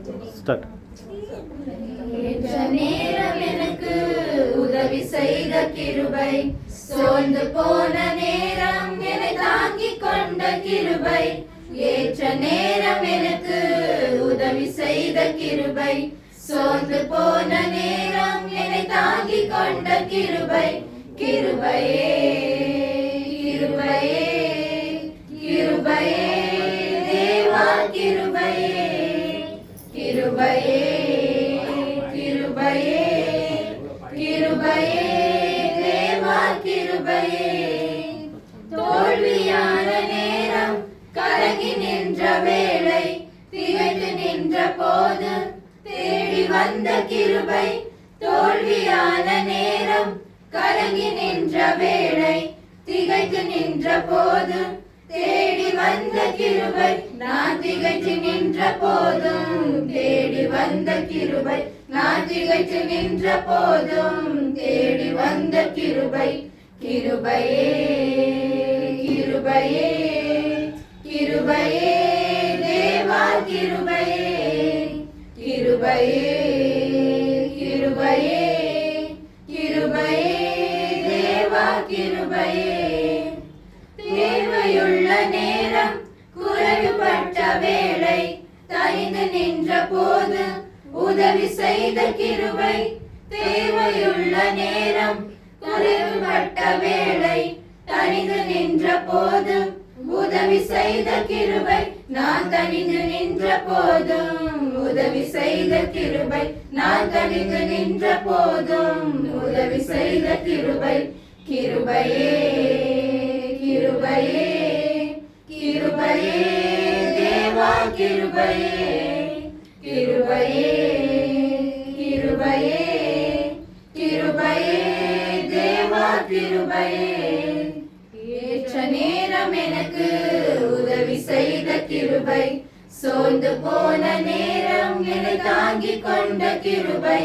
Start. ஏற்ற நேரம் எனக்கு உதவி செய்த கிருபை, சோர்ந்து போன நேரம் என்னை தாங்கிக் கொண்ட கிருபை. ஏற்ற நேரம் எனக்கு உதவி செய்த கிருபை, சோர்ந்து போன நேரம் என்னை தாங்கிக் கொண்ட கிருபை. கிருபையே கிருபையே கிருபையே தேவா கிருபையே கிருபையே கிருபையே கிருபையே தேவா கிருபையே. தோல்வியான நேரம் கலங்கி நின்ற வேளை, திகைத்து நின்ற போது தேடி வந்த கிருபை. தோல்வியான நேரம் கலங்கி நின்ற வேளை, திகைத்து நின்ற போது தேடி வந்த கிருபை. நான் திகைத்து நின்ற போதும் தேடி வந்த கிருபை, நான் திகைத்து நின்ற போதும் தேடி வந்த கிருபை. கிருபையே கிருபையே கிருபையே தேவா கிருபையே கிருபையே கிருபையே கிருபையே தேவா கிருபையே. தேவையுள்ள நேரம் குறைவுபட்ட வேளை, தனிந்து நின்ற போது உதவி செய்த கிருபை. தேவையுள்ள நேரம் குறைவுபட்ட வேளை, தனிந்து நின்ற போது உதவி செய்த கிருபை. நான் தனிந்து நின்ற போதும் உதவி செய்த கிருபை, நான் தனிந்து நின்ற போதும் உதவி செய்த கிருபை. கிருபையே கிருபையே கிருபையே தேவா கிருபையே கிருபையே கிருபையே கிருபையே தேவா கிருபையே. ஏற்ற நேரம் எனக்கு உதவி செய்த கிருபை, சோர்ந்து போன நேரம் என்னை தாங்கிக் கொண்ட கிருபை.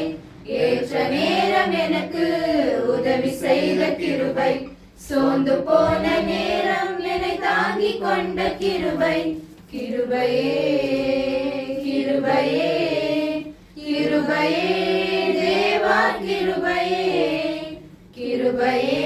ஏற்ற நேரம் எனக்கு உதவி செய்த கிருபை, சோர்ந்து போன நேரம் என்னை தாங்கிக் கொண்ட கிருபை. கிருபையே கிருபையே கிருபையே தேவா கிருபையே கிருபையே